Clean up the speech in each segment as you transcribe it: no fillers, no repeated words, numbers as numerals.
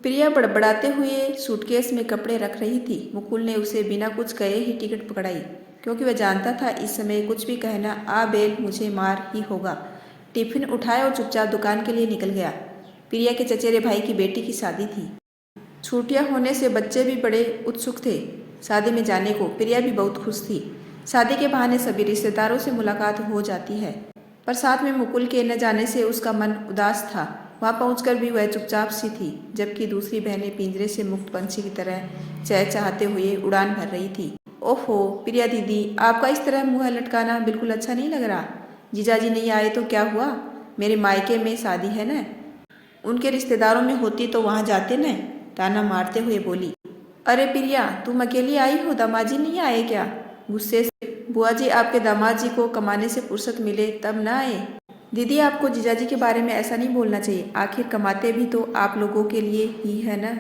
प्रिया बड़बड़ाते हुए सूटकेस में कपड़े रख रही थी। मुकुल ने उसे बिना कुछ कहे ही टिकट पकड़ाई, क्योंकि वह जानता था इस समय कुछ भी कहना आ बेल मुझे मार ही होगा। टिफिन उठाया और चुपचाप दुकान के लिए निकल गया। प्रिया के चचेरे भाई की बेटी की शादी थी। छुट्टियां होने से बच्चे भी बड़े उत्सुक थे शादी में जाने को। प्रिया भी बहुत खुश थी। शादी के बहाने सभी रिश्तेदारों से मुलाकात हो जाती है, पर साथ में मुकुल के न जाने से उसका मन उदास था। वहां पहुंचकर भी वह चुपचाप सी थी, जबकि दूसरी बहनें पिंजरे से मुक्त पंछी की तरह चहचहाते हुए उड़ान भर रही थी। ओहो प्रिया दीदी, आपका इस तरह मुंह लटकाना बिल्कुल अच्छा नहीं लग रहा। जीजाजी नहीं आए तो क्या हुआ? मेरे मायके में शादी है न, उनके रिश्तेदारों में होती तो वहां जाते न, ताना मारते हुए बोली। अरे प्रिया, तुम अकेली आई हो, दामाजी नहीं आए क्या? गुस्से से बुआ जी, आपके दामाद जी को कमाने से फुर्सत मिले तब न आए। दीदी, आपको जीजाजी के बारे में ऐसा नहीं बोलना चाहिए। आखिर कमाते भी तो आप लोगों के लिए ही है ना।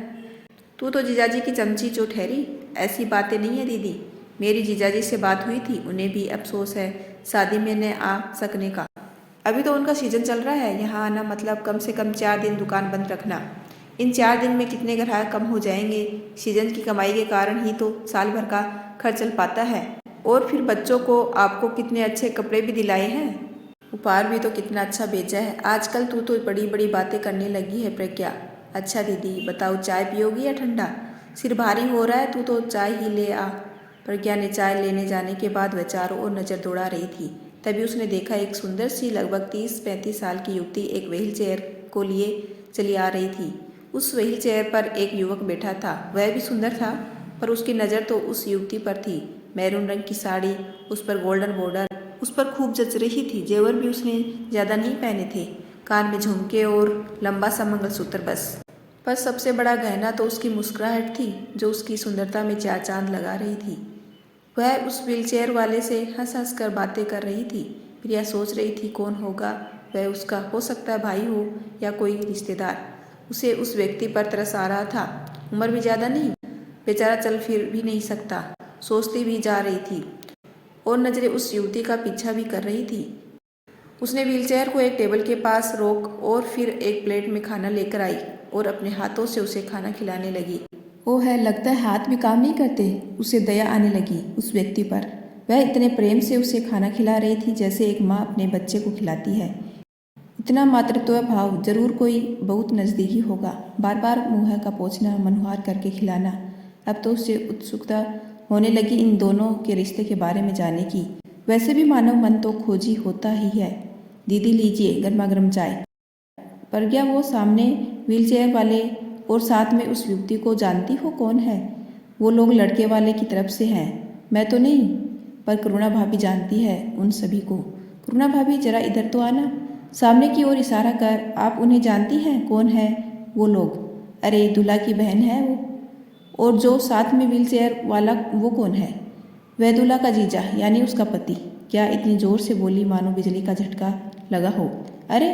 तू तो जीजाजी की चमची जो ठहरी। ऐसी बातें नहीं है दीदी, मेरी जीजाजी से बात हुई थी, उन्हें भी अफसोस है शादी में न आ सकने का। अभी तो उनका सीजन चल रहा है, यहाँ आना मतलब कम से कम 4 दिन दुकान बंद रखना। इन 4 दिन में कितने ग्राहक कम हो जाएंगे। सीजन की कमाई के कारण ही तो साल भर का खर्च चल पाता है। और फिर बच्चों को आपको कितने अच्छे कपड़े भी दिलाए हैं, उपहार भी तो कितना अच्छा भेजा है। आजकल तू तो बड़ी बड़ी बातें करने लगी है प्रज्ञा। अच्छा दीदी बताओ, चाय पियोगी या ठंडा? सिर भारी हो रहा है, तू तो चाय ही ले आ। प्रज्ञा ने चाय लेने जाने के बाद वह चारों ओर नजर दौड़ा रही थी। तभी उसने देखा एक सुंदर सी लगभग 30-35 साल की युवती एक व्हील चेयर को लिए चली आ रही थी। उस व्हील चेयर पर एक युवक बैठा था। वह भी सुंदर था, पर उसकी नज़र तो उस युवती पर थी। मैरून रंग की साड़ी, उस पर गोल्डन बॉर्डर उस पर खूब जच रही थी। जेवर भी उसने ज़्यादा नहीं पहने थे, कान में झुमके और लंबा सा मंगलसूत्र बस। पर सबसे बड़ा गहना तो उसकी मुस्कुराहट थी, जो उसकी सुंदरता में 4 चांद लगा रही थी। वह उस व्हीलचेयर वाले से हंस हंस कर बातें कर रही थी। प्रिया सोच रही थी कौन होगा वह, उसका हो सकता है भाई हो या कोई रिश्तेदार। उसे उस व्यक्ति पर तरस आ रहा था। उम्र भी ज़्यादा नहीं, बेचारा चल फिर भी नहीं सकता। सोचती भी जा रही थी और नजरें उस युवती का पीछा भी कर रही थी। उसने व्हीलचेयर को एक टेबल के पास रोक और फिर एक प्लेट में खाना लेकर आई और अपने हाथों से उसे खाना खिलाने लगी। वो है, लगता है हाथ भी काम नहीं करते। उसे दया आने लगी उस व्यक्ति पर। वह इतने प्रेम से उसे खाना खिला रही थी जैसे एक माँ अपने बच्चे को खिलाती है। इतना मातृत्व भाव, जरूर कोई बहुत नज़दीकी होगा। बार बार मुँह का पोंछना, मनुहार करके खिलाना। अब तो उसे उत्सुकता होने लगी इन दोनों के रिश्ते के बारे में जानने की। वैसे भी मानव मन तो खोजी होता ही है। दीदी लीजिए गर्मा गर्म चाय। प्रज्ञा, वो सामने व्हीलचेयर वाले और साथ में उस युवती को जानती हो कौन है? वो लोग लड़के वाले की तरफ से हैं। मैं तो नहीं, पर करुणा भाभी जानती है उन सभी को। करुणा भाभी जरा इधर तो आना। सामने की ओर इशारा कर। आप उन्हें जानती हैं? कौन है वो लोग? अरे दूल्हा की बहन है वो। और जो साथ में व्हीलचेयर वाला वो कौन है? वह दूल्हा का जीजा, यानी उसका पति। क्या इतनी जोर से बोली मानो बिजली का झटका लगा हो। अरे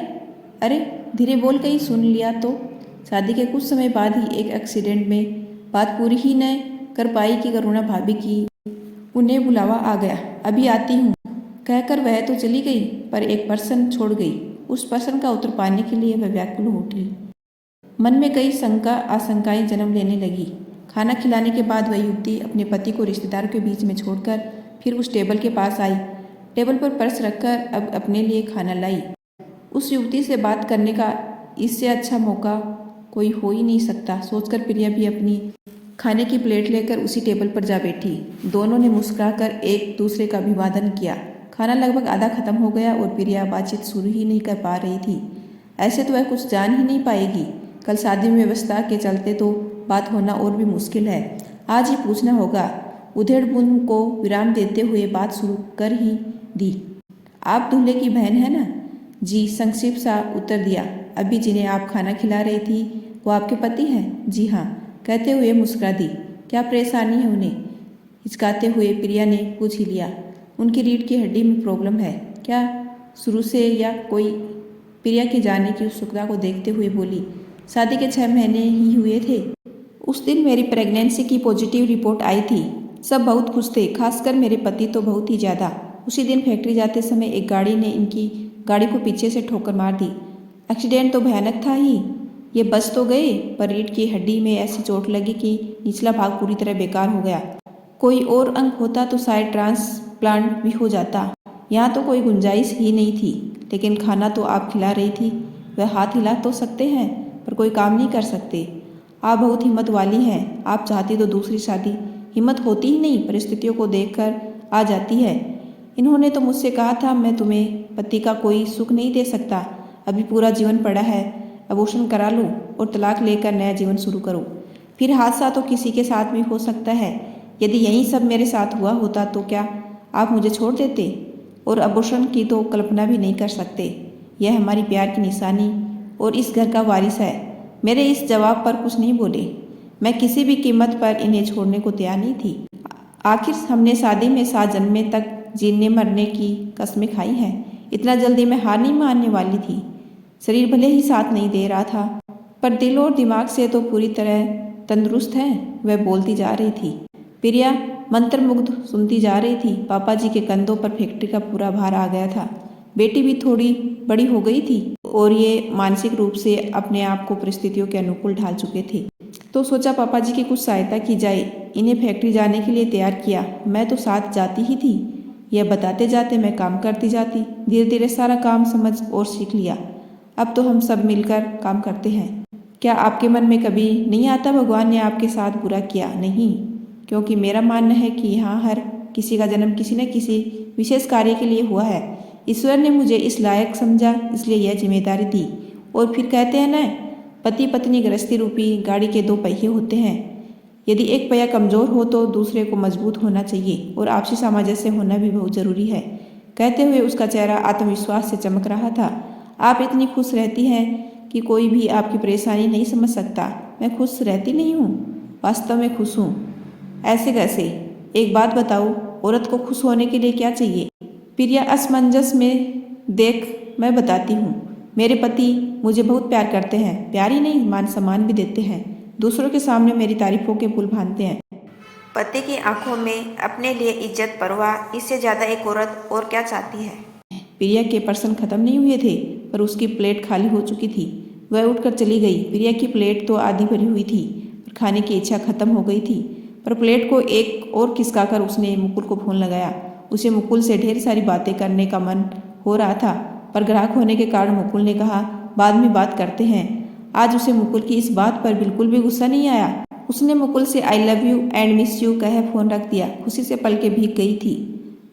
अरे, धीरे बोल, कहीं सुन लिया तो। शादी के कुछ समय बाद ही एक एक्सीडेंट में बात पूरी ही न कर पाई कि करुणा भाभी की उन्हें बुलावा आ गया। अभी आती हूँ कहकर वह तो चली गई, पर एक पर्सन छोड़ गई। उस पर्सन का उत्तर पाने के लिए वह व्याकुल हो उठी। मन में कई शंका आशंकाएं जन्म लेने लगी। खाना खिलाने के बाद वह युवती अपने पति को रिश्तेदारों के बीच में छोड़कर फिर उस टेबल के पास आई। टेबल पर पर्स रखकर अब अपने लिए खाना लाई। उस युवती से बात करने का इससे अच्छा मौका कोई हो ही नहीं सकता, सोचकर प्रिया भी अपनी खाने की प्लेट लेकर उसी टेबल पर जा बैठी। दोनों ने मुस्कुराकर एक दूसरे का अभिवादन किया। खाना लगभग आधा खत्म हो गया और प्रिया बातचीत शुरू ही नहीं कर पा रही थी। ऐसे तो वह कुछ जान ही नहीं पाएगी। कल शादी में व्यवस्था के चलते तो बात होना और भी मुश्किल है। आज ही पूछना होगा। उधेड़ बुन को विराम देते हुए बात शुरू कर ही दी। आप दूल्हे की बहन है ना? जी, संक्षिप्त सा उत्तर दिया। अभी जिन्हें आप खाना खिला रही थी वो आपके पति हैं? जी हाँ, कहते हुए मुस्कुरा दी। क्या परेशानी है उन्हें? हिचकाते हुए प्रिया ने पूछ ही लिया। उनकी रीढ़ की हड्डी में प्रॉब्लम है। क्या शुरू से या कोई? प्रिया के जाने की उत्सुकता को देखते हुए बोली। शादी के 6 महीने ही हुए थे। उस दिन मेरी प्रेगनेंसी की पॉजिटिव रिपोर्ट आई थी। सब बहुत खुश थे, खासकर मेरे पति तो बहुत ही ज़्यादा। उसी दिन फैक्ट्री जाते समय एक गाड़ी ने इनकी गाड़ी को पीछे से ठोकर मार दी। एक्सीडेंट तो भयानक था ही। ये बच तो गए, पर रीढ़ की हड्डी में ऐसी चोट लगी कि निचला भाग पूरी तरह बेकार हो गया। कोई और अंग होता तो शायद ट्रांसप्लांट भी हो जाता। यहाँ तो कोई गुंजाइश ही नहीं थी। लेकिन खाना तो आप खिला रही थी। वह हाथ हिला तो सकते हैं, पर कोई काम नहीं कर सकते। आप बहुत हिम्मत वाली हैं। आप चाहती तो दूसरी शादी। हिम्मत होती ही नहीं, परिस्थितियों को देखकर आ जाती है। इन्होंने तो मुझसे कहा था, मैं तुम्हें पति का कोई सुख नहीं दे सकता। अभी पूरा जीवन पड़ा है, अबॉर्शन करा लो और तलाक लेकर नया जीवन शुरू करो। फिर हादसा तो किसी के साथ भी हो सकता है। यदि यही सब मेरे साथ हुआ होता तो क्या आप मुझे छोड़ देते? और अबॉर्शन की तो कल्पना भी नहीं कर सकते। यह हमारी प्यार की निशानी और इस घर का वारिस है। मेरे इस जवाब पर कुछ नहीं बोले। मैं किसी भी कीमत पर इन्हें छोड़ने को तैयार नहीं थी। आखिर हमने शादी में 7 जन्मे तक जीने मरने की कस्में खाई हैं। इतना जल्दी मैं हार नहीं मानने वाली थी। शरीर भले ही साथ नहीं दे रहा था, पर दिल और दिमाग से तो पूरी तरह तंदुरुस्त है। वह बोलती जा रही थी। प्रिया मंत्रमुग्ध सुनती जा रही थी। पापा जी के कंधों पर फैक्ट्री का पूरा भार आ गया था। बेटी भी थोड़ी बड़ी हो गई थी और ये मानसिक रूप से अपने आप को परिस्थितियों के अनुकूल ढाल चुके थे। तो सोचा पापा जी की कुछ सहायता की जाए। इन्हें फैक्ट्री जाने के लिए तैयार किया। मैं तो साथ जाती ही थी। यह बताते जाते मैं काम करती जाती। धीरे धीरे सारा काम समझ और सीख लिया। अब तो हम सब मिलकर काम करते हैं। क्या आपके मन में कभी नहीं आता भगवान ने आपके साथ बुरा किया? नहीं, क्योंकि मेरा मानना है कि यहाँ हर किसी का जन्म किसी न किसी विशेष कार्य के लिए हुआ है। ईश्वर ने मुझे इस लायक समझा, इसलिए यह जिम्मेदारी दी। और फिर कहते हैं ना, पति पत्नी गृहस्थी रूपी गाड़ी के 2 पहिए होते हैं। यदि एक पहिया कमजोर हो तो दूसरे को मजबूत होना चाहिए, और आपसी सामंजस्य होना भी बहुत जरूरी है। कहते हुए उसका चेहरा आत्मविश्वास से चमक रहा था। आप इतनी खुश रहती हैं कि कोई भी आपकी परेशानी नहीं समझ सकता। मैं खुश रहती नहीं हूँ, वास्तव में खुश हूँ। ऐसे कैसे? एक बात बताओ, औरत को खुश होने के लिए क्या चाहिए? प्रिया असमंजस में देख मैं बताती हूँ। मेरे पति मुझे बहुत प्यार करते हैं। प्यार ही नहीं, मान सम्मान भी देते हैं। दूसरों के सामने मेरी तारीफों के पुल बांधते हैं। पति की आंखों में अपने लिए इज्जत, परवाह, इससे ज्यादा एक औरत और क्या चाहती है? प्रिया के प्रश्न खत्म नहीं हुए थे, पर उसकी प्लेट खाली हो चुकी थी। वह उठकर चली गई। प्रिया की प्लेट तो आधी भरी हुई थी, पर खाने की इच्छा खत्म हो गई थी। पर प्लेट को एक और खिसकाकर उसने मुकुल को फोन लगाया। उसे मुकुल से ढेर सारी बातें करने का मन हो रहा था, पर ग्राहक होने के कारण मुकुल ने कहा, बाद में बात करते हैं। आज उसे मुकुल की इस बात पर बिल्कुल भी गुस्सा नहीं आया। उसने मुकुल से I love you and miss you कह फोन रख दिया। खुशी से पलकें भीग गई थी।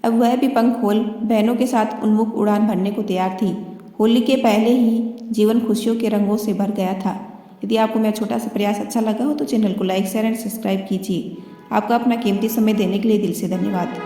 अब वह भी पंख खोल बहनों के साथ उन्मुख उड़ान भरने को तैयार थी। होली के पहले ही जीवन खुशियों के रंगों से भर गया था। यदि आपको मेरा छोटा सा प्रयास अच्छा लगा हो तो चैनल को लाइक, शेयर एंड सब्सक्राइब कीजिए। आपका अपना कीमती समय देने के लिए दिल से धन्यवाद।